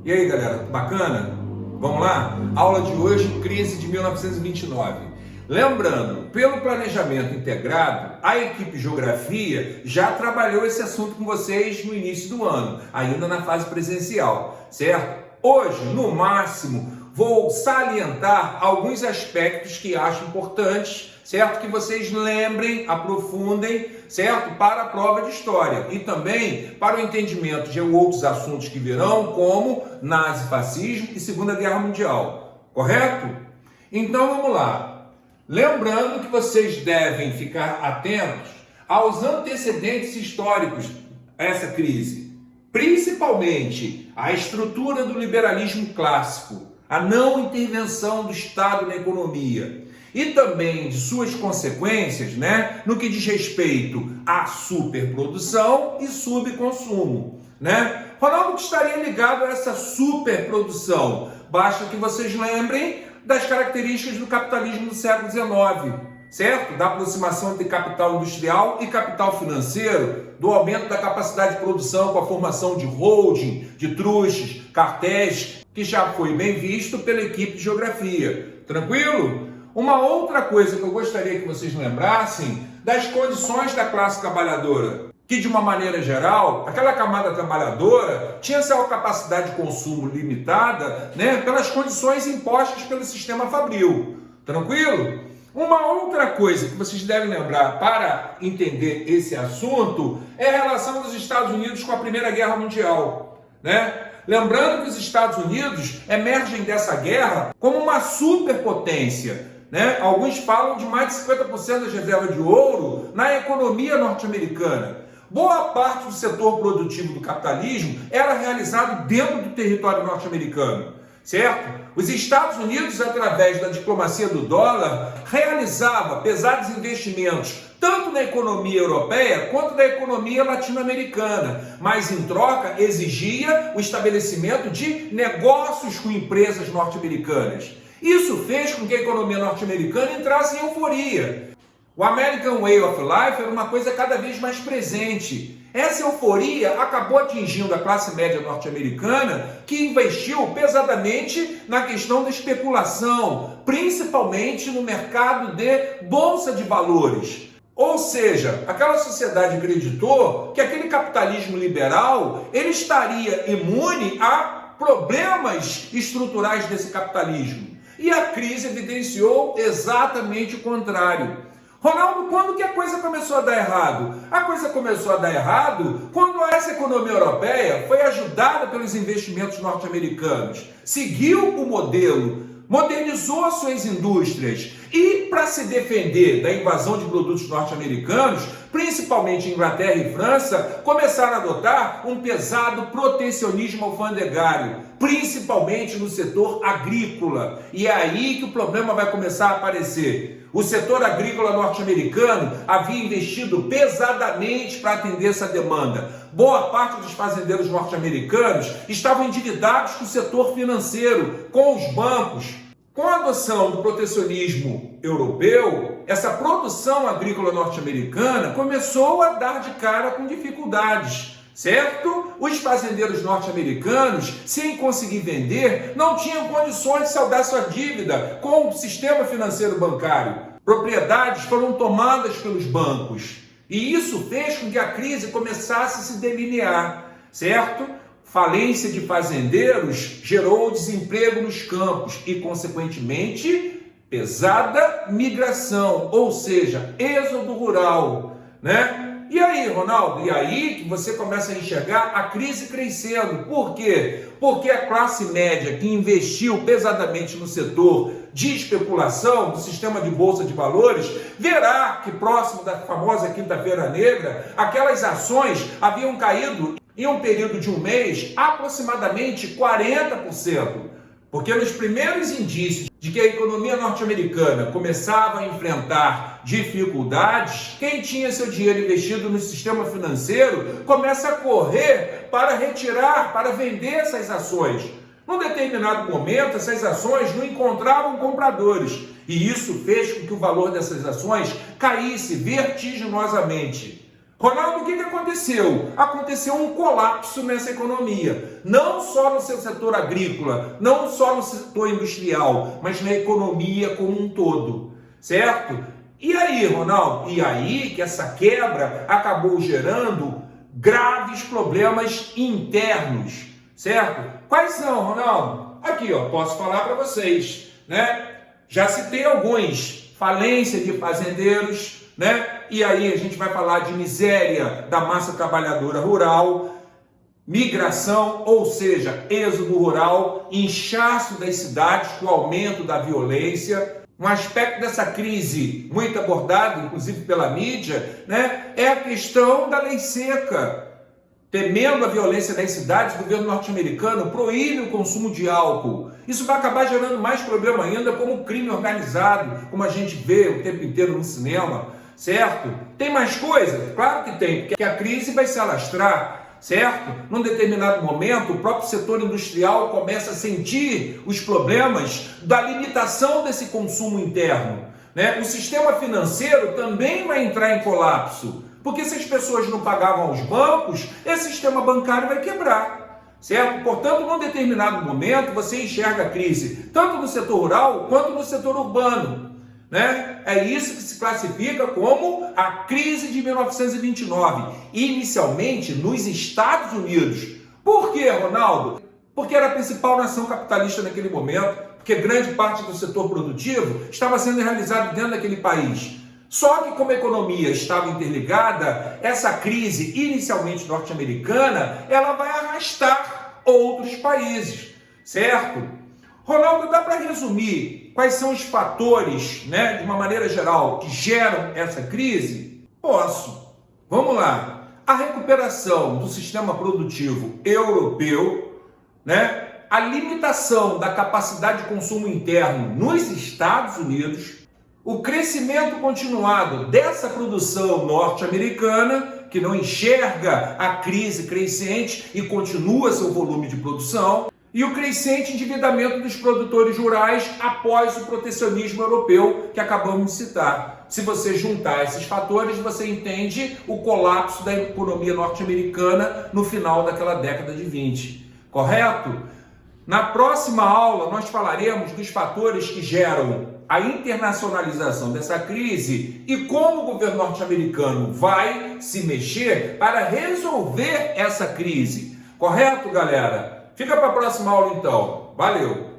E aí, galera, bacana? Vamos lá? Aula de hoje, crise de 1929. Lembrando, pelo planejamento integrado, a equipe Geografia já trabalhou esse assunto com vocês no início do ano, ainda na fase presencial, certo? Hoje, no máximo, vou salientar alguns aspectos que acho importantes, certo? Que vocês lembrem, aprofundem, certo? Para a prova de história e também para o entendimento de outros assuntos que virão, como nazifascismo e Segunda Guerra Mundial, correto? Então vamos lá. Lembrando que vocês devem ficar atentos aos antecedentes históricos a essa crise, principalmente a estrutura do liberalismo clássico, a não intervenção do Estado na economia e também de suas consequências, no que diz respeito à superprodução e subconsumo, Ronaldo, que estaria ligado a essa superprodução? Basta que vocês lembrem das características do capitalismo do século XIX, certo? Da aproximação entre capital industrial e capital financeiro, do aumento da capacidade de produção com a formação de holding, de trustes, cartéis, que já foi bem visto pela equipe de Geografia. Tranquilo? Uma outra coisa que eu gostaria que vocês lembrassem das condições da classe trabalhadora, que de uma maneira geral, aquela camada trabalhadora tinha sua capacidade de consumo limitada, pelas condições impostas pelo sistema fabril. Tranquilo? Uma outra coisa que vocês devem lembrar para entender esse assunto é a relação dos Estados Unidos com a Primeira Guerra Mundial, Lembrando que os Estados Unidos emergem dessa guerra como uma superpotência, Alguns falam de mais de 50% das reservas de ouro na economia norte-americana. Boa parte do setor produtivo do capitalismo era realizado dentro do território norte-americano, certo? Os Estados Unidos, através da diplomacia do dólar, realizava pesados investimentos tanto na economia europeia quanto na economia latino-americana, mas em troca exigia o estabelecimento de negócios com empresas norte-americanas. Isso fez com que a economia norte-americana entrasse em euforia. O American Way of Life era uma coisa cada vez mais presente. Essa euforia acabou atingindo a classe média norte-americana, que investiu pesadamente na questão da especulação, principalmente no mercado de bolsa de valores. Ou seja, aquela sociedade acreditou que aquele capitalismo liberal ele estaria imune a problemas estruturais desse capitalismo. E a crise evidenciou exatamente o contrário. Ronaldo, quando que a coisa começou a dar errado? A coisa começou a dar errado quando essa economia europeia foi ajudada pelos investimentos norte-americanos, seguiu o modelo, modernizou as suas indústrias e, para se defender da invasão de produtos norte-americanos, principalmente Inglaterra e França, começaram a adotar um pesado protecionismo alfandegário, principalmente no setor agrícola. E é aí que o problema vai começar a aparecer. O setor agrícola norte-americano havia investido pesadamente para atender essa demanda. Boa parte dos fazendeiros norte-americanos estavam endividados com o setor financeiro, com os bancos. Com a adoção do protecionismo europeu, essa produção agrícola norte-americana começou a dar de cara com dificuldades, certo? Os fazendeiros norte-americanos, sem conseguir vender, não tinham condições de saldar sua dívida com o sistema financeiro bancário. Propriedades foram tomadas pelos bancos. E isso fez com que a crise começasse a se delinear, certo? Falência de fazendeiros gerou desemprego nos campos e, consequentemente, pesada migração, ou seja, êxodo rural, E aí, Ronaldo? E aí que você começa a enxergar a crise crescendo. Por quê? Porque a classe média que investiu pesadamente no setor de especulação, do sistema de bolsa de valores, verá que próximo da famosa Quinta-feira Negra, aquelas ações haviam caído em um período de um mês, aproximadamente 40%. Porque nos primeiros indícios de que a economia norte-americana começava a enfrentar dificuldades, quem tinha seu dinheiro investido no sistema financeiro começa a correr para retirar, para vender essas ações. Num determinado momento, essas ações não encontravam compradores. E isso fez com que o valor dessas ações caísse vertiginosamente. Ronaldo, o que aconteceu? Aconteceu um colapso nessa economia, não só no seu setor agrícola, não só no setor industrial, mas na economia como um todo, certo? E aí, Ronaldo? E aí que essa quebra acabou gerando graves problemas internos, certo? Quais são, Ronaldo? Aqui, ó, posso falar para vocês, né? Já citei alguns: falência de fazendeiros, né? E aí a gente vai falar de miséria da massa trabalhadora rural, migração, ou seja, êxodo rural, inchaço das cidades com o aumento da violência. Um aspecto dessa crise muito abordado, inclusive pela mídia, né, é a questão da lei seca. Temendo a violência das cidades, o governo norte-americano proíbe o consumo de álcool. Isso vai acabar gerando mais problema ainda, como o crime organizado, como a gente vê o tempo inteiro no cinema, certo? Tem mais coisa? Claro que tem, porque a crise vai se alastrar, certo? Num determinado momento, o próprio setor industrial começa a sentir os problemas da limitação desse consumo interno, né? O sistema financeiro também vai entrar em colapso, porque se as pessoas não pagavam aos bancos, esse sistema bancário vai quebrar, certo? Portanto, num determinado momento, você enxerga a crise tanto no setor rural quanto no setor urbano, né? É isso que se classifica como a crise de 1929, inicialmente nos Estados Unidos. Por quê, Ronaldo? Porque era a principal nação capitalista naquele momento, porque grande parte do setor produtivo estava sendo realizado dentro daquele país. Só que como a economia estava interligada, essa crise inicialmente norte-americana, ela vai arrastar outros países, certo? Ronaldo, dá para resumir quais são os fatores, né, de uma maneira geral, que geram essa crise? Posso. Vamos lá. A recuperação do sistema produtivo europeu, né, a limitação da capacidade de consumo interno nos Estados Unidos, o crescimento continuado dessa produção norte-americana, que não enxerga a crise crescente e continua seu volume de produção, e o crescente endividamento dos produtores rurais após o protecionismo europeu que acabamos de citar. Se você juntar esses fatores, você entende o colapso da economia norte-americana no final daquela década de 20, correto? Na próxima aula, nós falaremos dos fatores que geram a internacionalização dessa crise e como o governo norte-americano vai se mexer para resolver essa crise. Correto, galera? Fica para a próxima aula, então. Valeu!